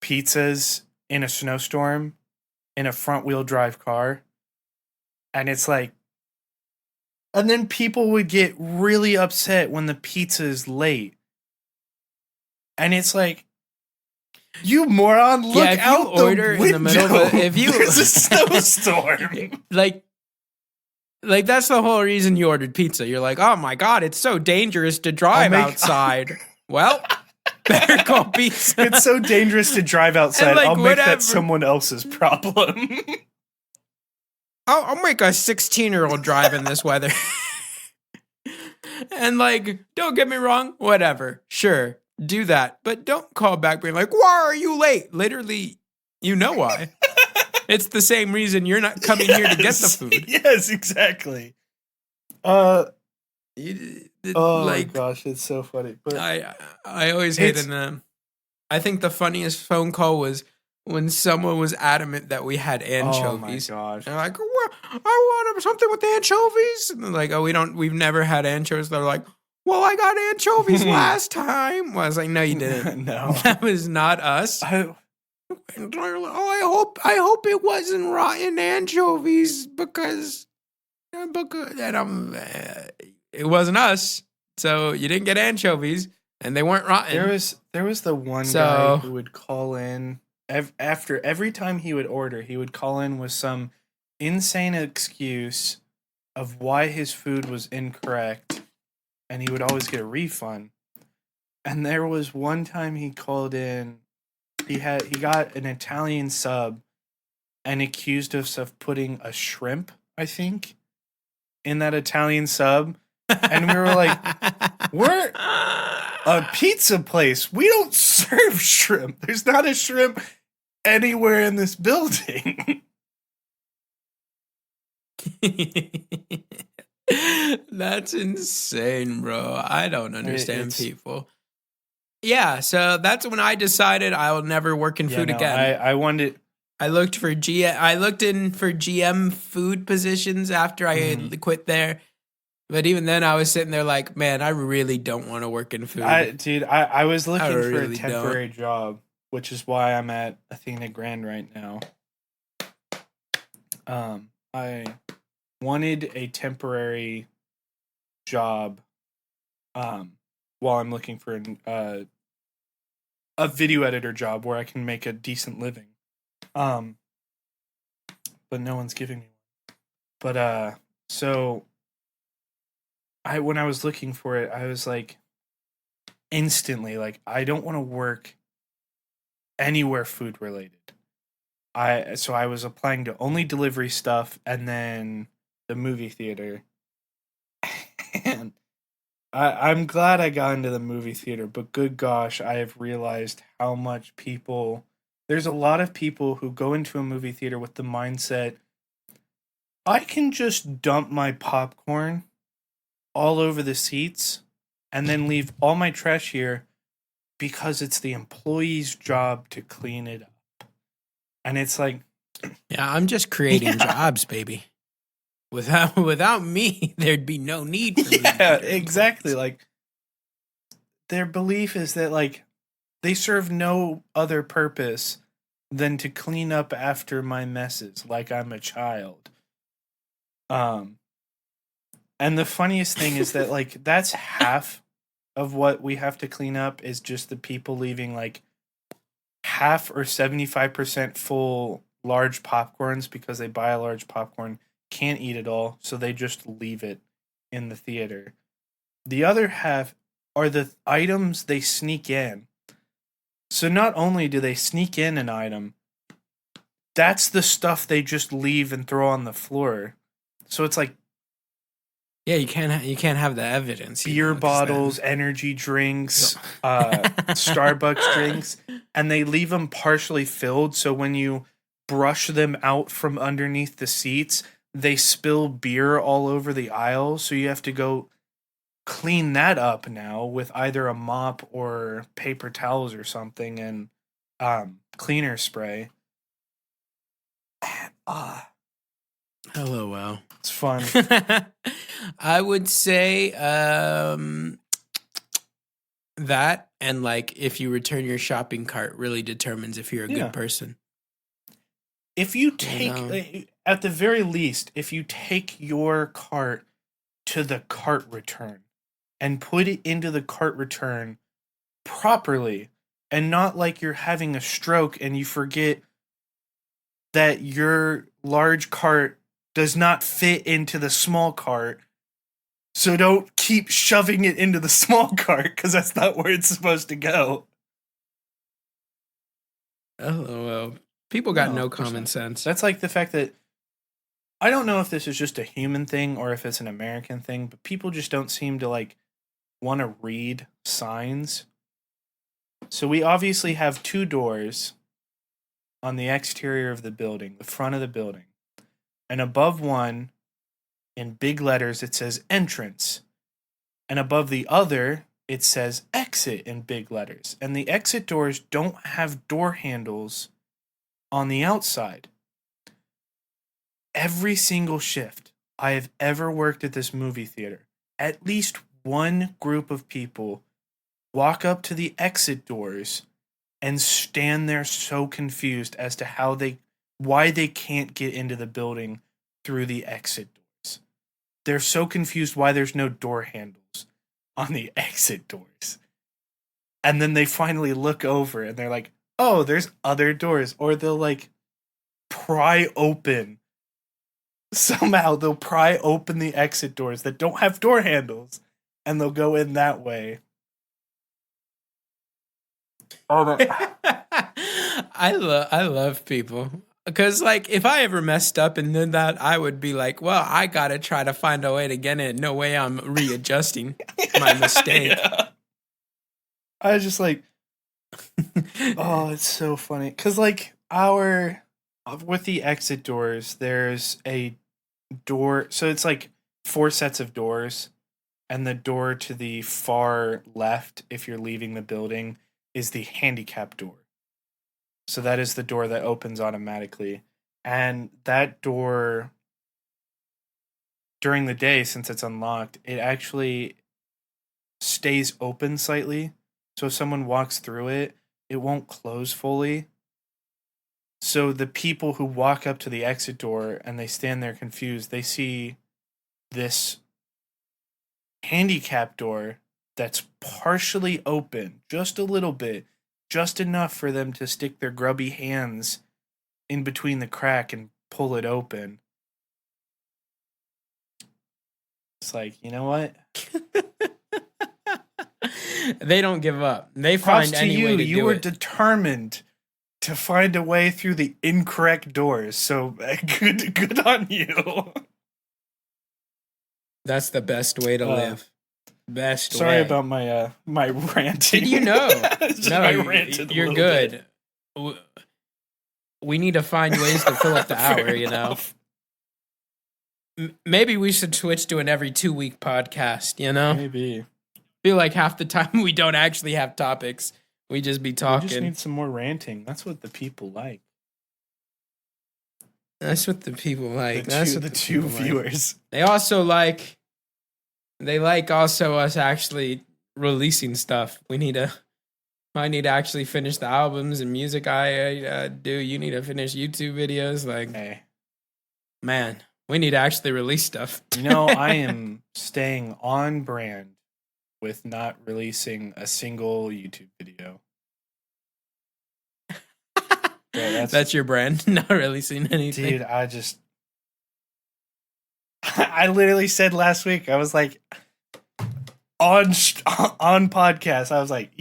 pizzas in a snowstorm in a front-wheel drive car. And it's like, and then people would get really upset when the pizza is late. And it's like, you moron, look out the window. In the middle, but if you it's a snowstorm. like that's the whole reason you ordered pizza. You're like, oh my God, it's so dangerous to drive outside. Well, better call pizza. It's so dangerous to drive outside. Like, I'll make that someone else's problem. I'll make a 16-year-old drive in this weather. And like, don't get me wrong, whatever. Sure, do that. But don't call back being like, why are you late? Literally, you know why. It's the same reason you're not coming here to get the food. Yes, exactly. My gosh, it's so funny. But I always hated them. I think the funniest phone call was when someone was adamant that we had anchovies. Oh my gosh. They're like, well, I want something with anchovies. And they're like, oh, we've never had anchovies. They're like, well, I got anchovies last time. Well, I was like, no, you didn't. No. That was not us. I hope it wasn't rotten anchovies because it wasn't us. So you didn't get anchovies and they weren't rotten. There was the one guy who would call in after every time he would order, he would call in with some insane excuse of why his food was incorrect, and he would always get a refund. And there was one time he called in, he got an Italian sub and accused us of putting a shrimp I think, in that Italian sub. And we were like, we're a pizza place. We don't serve shrimp. There's not a shrimp anywhere in this building. That's insane, bro. I don't understand It's people. Yeah, so that's when I decided I will never work in food again. I wanted. I looked for I looked in for GM food positions after I had quit there. But even then I was sitting there like, man, I really don't want to work in food. I was looking for really a temporary job, which is why I'm at Athena Grand right now. I wanted a temporary job while I'm looking for a video editor job where I can make a decent living. But no one's giving me one. But so when I was looking for it, I was like instantly like, I don't want to work anywhere food related. So I was applying to only delivery stuff and then the movie theater. And I'm glad I got into the movie theater, but good gosh, I have realized how much there's a lot of people who go into a movie theater with the mindset, I can just dump my popcorn all over the seats and then leave all my trash here because it's the employee's job to clean it up. And it's like, yeah, I'm just creating jobs, baby. Without me, there'd be no need for me. Yeah, exactly. Like, their belief is that, like, they serve no other purpose than to clean up after my messes, like I'm a child. And the funniest thing is that, like, that's half of what we have to clean up is just the people leaving, like, half or 75% full large popcorns because they buy a large popcorn, can't eat it all, so they just leave it in the theater. The other half are the items they sneak in. So not only do they sneak in an item, that's the stuff they just leave and throw on the floor. So it's like, yeah, you can't have the evidence. Beer bottles, energy drinks, Starbucks drinks, and they leave them partially filled. So when you brush them out from underneath the seats, they spill beer all over the aisle. So you have to go clean that up now with either a mop or paper towels or something and cleaner spray. LOL. It's fun. I would say that, and like if you return your shopping cart really determines if you're a good person. If you take, at the very least, if you take your cart to the cart return and put it into the cart return properly and not like you're having a stroke and you forget that your large cart does not fit into the small cart. So don't keep shoving it into the small cart because that's not where it's supposed to go. Oh, well, people got no common sense. That's like the fact that I don't know if this is just a human thing or if it's an American thing, but people just don't seem to like want to read signs. So we obviously have two doors on the exterior of the building, the front of the building. And above one, in big letters, it says entrance. And above the other, it says exit in big letters. And the exit doors don't have door handles on the outside. Every single shift I have ever worked at this movie theater, at least one group of people walk up to the exit doors and stand there so confused as to why they can't get into the building through the exit doors. They're so confused why there's no door handles on the exit doors. And then they finally look over and they're like, oh, there's other doors. Or they'll like pry open. Somehow they'll pry open the exit doors that don't have door handles and they'll go in that way. I love people. Because, like, if I ever messed up and did that, I would be like, well, I got to try to find a way to get it. No way I'm readjusting my mistake. Yeah. I was just like, oh, it's so funny. Because, like, with the exit doors, there's a door. So it's like 4 sets of doors. And the door to the far left, if you're leaving the building, is the handicap door. So that is the door that opens automatically. And that door, during the day, since it's unlocked, it actually stays open slightly. So if someone walks through it, it won't close fully. So the people who walk up to the exit door and they stand there confused, they see this handicap door that's partially open, just a little bit, just enough for them to stick their grubby hands in between the crack and pull it open. It's like, you know what? They don't give up. They Props find to any you. way to You do were it. determined to find a way through the incorrect doors. So good on you. That's the best way to live. Best way. Sorry about my my ranting. Did you know? No, I ranted you're a good. bit. We need to find ways to fill up the hour, you know? Maybe we should switch to an every 2-week podcast, you know? Maybe. Feel like half the time we don't actually have topics. We just be talking. We just need some more ranting. That's what the people like. That's what the people like. That's what the two viewers. Like. They also like. They like also us actually releasing stuff. I need to actually finish the albums and music I do. You need to finish YouTube videos. Like, hey, man, we need to actually release stuff. You know, I am staying on brand with not releasing a single YouTube video. Yeah, that's your brand, not releasing anything. Dude, I literally said last week, I was like, on podcast, I was like,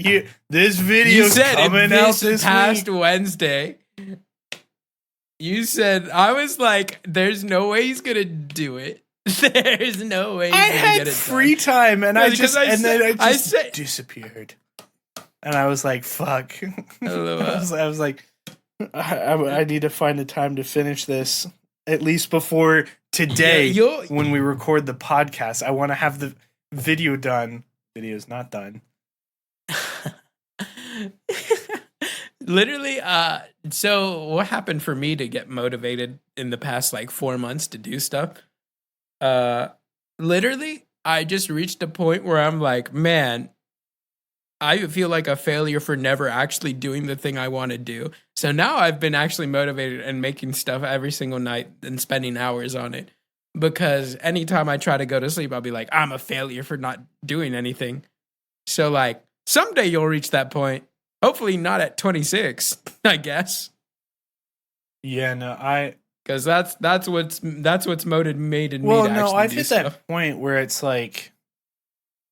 this video's coming out this past week. Wednesday. You said, I was like, there's no way he's gonna do it. There's no way he's I gonna had get it free done. time, and I I said, disappeared. And I was like, fuck. I was like, I need to find the time to finish this, at least before today, when we record the podcast. I want to have the video done. Video's not done. Literally, so what happened for me to get motivated in the past like 4 months to do stuff? Literally, I just reached a point where I'm like, man, I feel like a failure for never actually doing the thing I want to do. So now I've been actually motivated and making stuff every single night and spending hours on it. Because anytime I try to go to sleep, I'll be like, I'm a failure for not doing anything. So like someday you'll reach that point. Hopefully not at 26, I guess. Yeah, no, because that's what's motivated me to I've hit stuff. that point where it's like,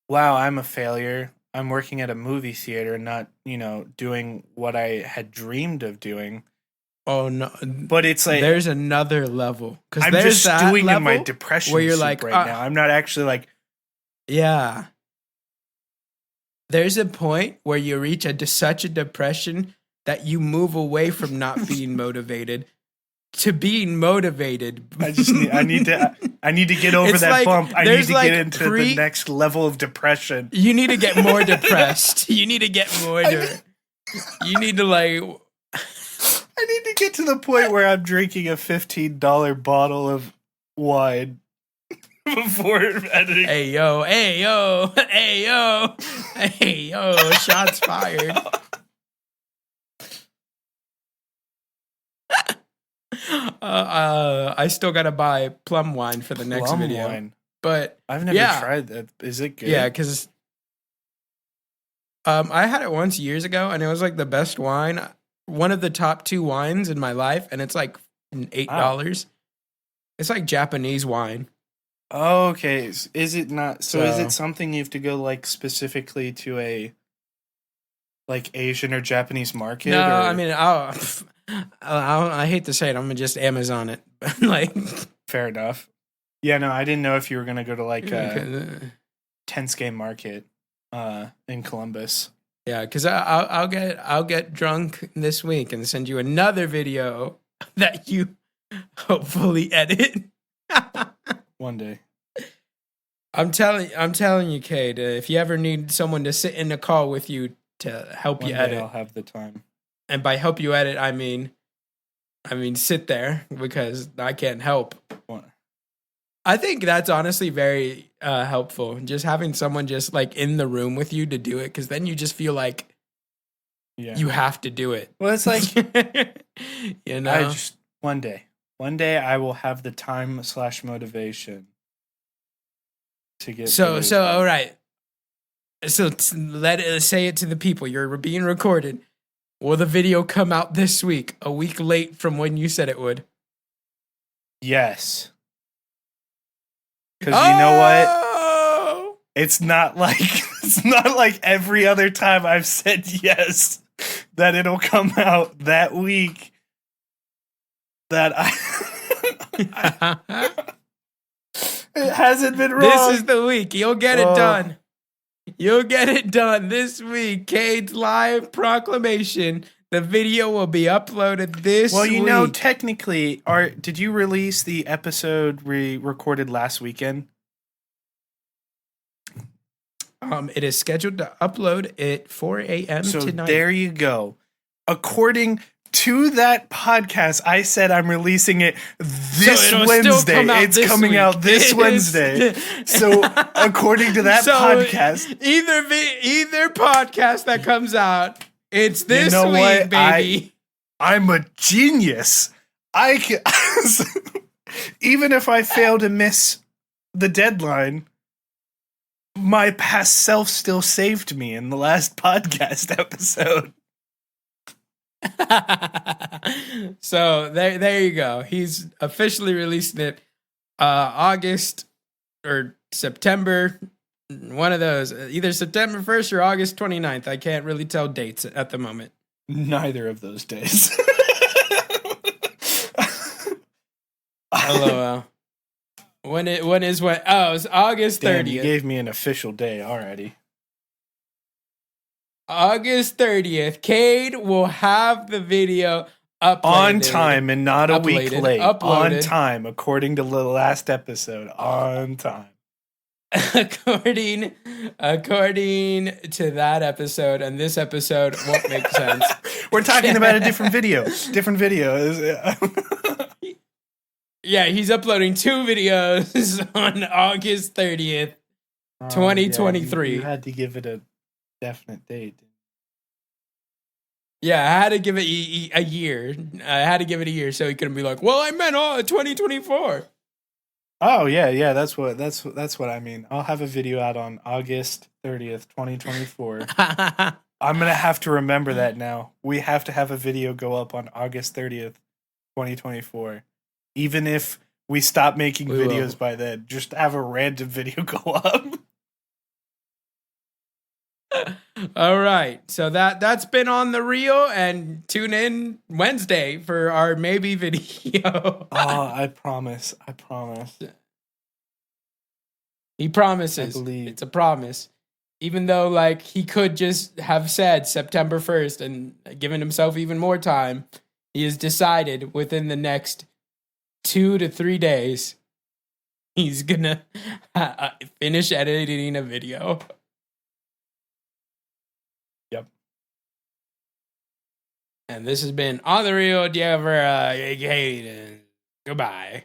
wow, I'm a failure. I'm working at a movie theater, not, doing what I had dreamed of doing. Oh no! But it's like there's another level because I'm just doing in my depression where you're like right now. I'm not actually like, yeah. There's a point where you reach such a depression that you move away from not being motivated to being motivated. I need to get over that bump. I need to get into the next level of depression. You need to get more depressed. You need to get more. You need to like. I need to get to the point where I'm drinking a $15 bottle of wine before editing. Hey yo, hey yo, hey yo, hey yo! Shots fired. I still gotta buy plum wine for the next video. Wine. But I've never tried that. Is it good? Yeah, because I had it once years ago, and it was like the best wine. One of the top 2 wines in my life, and it's like $8. Wow. It's like Japanese wine. Oh, okay. Is it not? So is it something you have to go like specifically to a like Asian or Japanese market? No, or? I mean I hate to say it, I'm gonna just Amazon it. Like, Fair enough. Yeah, no, I didn't know if you were gonna go to like because 10th Market in Columbus. I'll get drunk this week and send you another video that you hopefully edit. One day. I'm telling you, Cade, if you ever need someone to sit in a call with you to help One you day edit, I'll have the time. and by help you edit, I mean sit there because I can't help. What? I think that's honestly very helpful. Just having someone just like in the room with you to do it, because then you just feel like you have to do it. Well, it's like you know. I just one day I will have the time / motivation to get. So all right. So say it to the people. You're being recorded. Will the video come out this week? A week late from when you said it would? Yes. Because you know what? It's not like every other time I've said yes that it'll come out that week. That it hasn't been wrong. This is the week. You'll get it done. You'll get it done this week. Cade's live proclamation. The video will be uploaded this week. Well, you know, technically, did you release the episode we recorded last weekend? It is scheduled to upload at 4 a.m. tonight. So there you go. According to that podcast, I said I'm releasing it this Wednesday. It's coming out this Wednesday. So according to that podcast, either podcast that comes out, it's this week, baby. I'm a genius. I can, even if I fail to miss the deadline, my past self still saved me in the last podcast episode. So there you go. He's officially releasing it August or September, one of those, either September 1st or August 29th. I can't really tell dates at the moment. Neither of those days. LOL. When? Oh, it's August 30th. Damn, you gave me an official day already. August 30th. Cade will have the video uploaded. On time and not a week late. Uploaded. On time, according to the last episode. On time. According to that episode, and this episode won't make sense. We're talking about a different video. Different video. Yeah, he's uploading 2 videos on August 30th, 2023. Yeah, you had to give it a definite date. Yeah, I had to give it a year. I had to give it a year so he couldn't be like, "Well, I meant 2024." Oh yeah, that's what I mean. I'll have a video out on August 30th, 2024. I'm gonna have to remember that now. We have to have a video go up on August 30th, 2024. Even if we stop making videos by then, just have a random video go up. All right, so that's been on the reel, and tune in Wednesday for our maybe video. I promise. He promises. I believe. It's a promise. Even though, like, he could just have said September 1st and given himself even more time, he has decided within the next 2 to 3 days, he's gonna finish editing a video. Yep. And this has been On The Reel. Do you ever, Goodbye.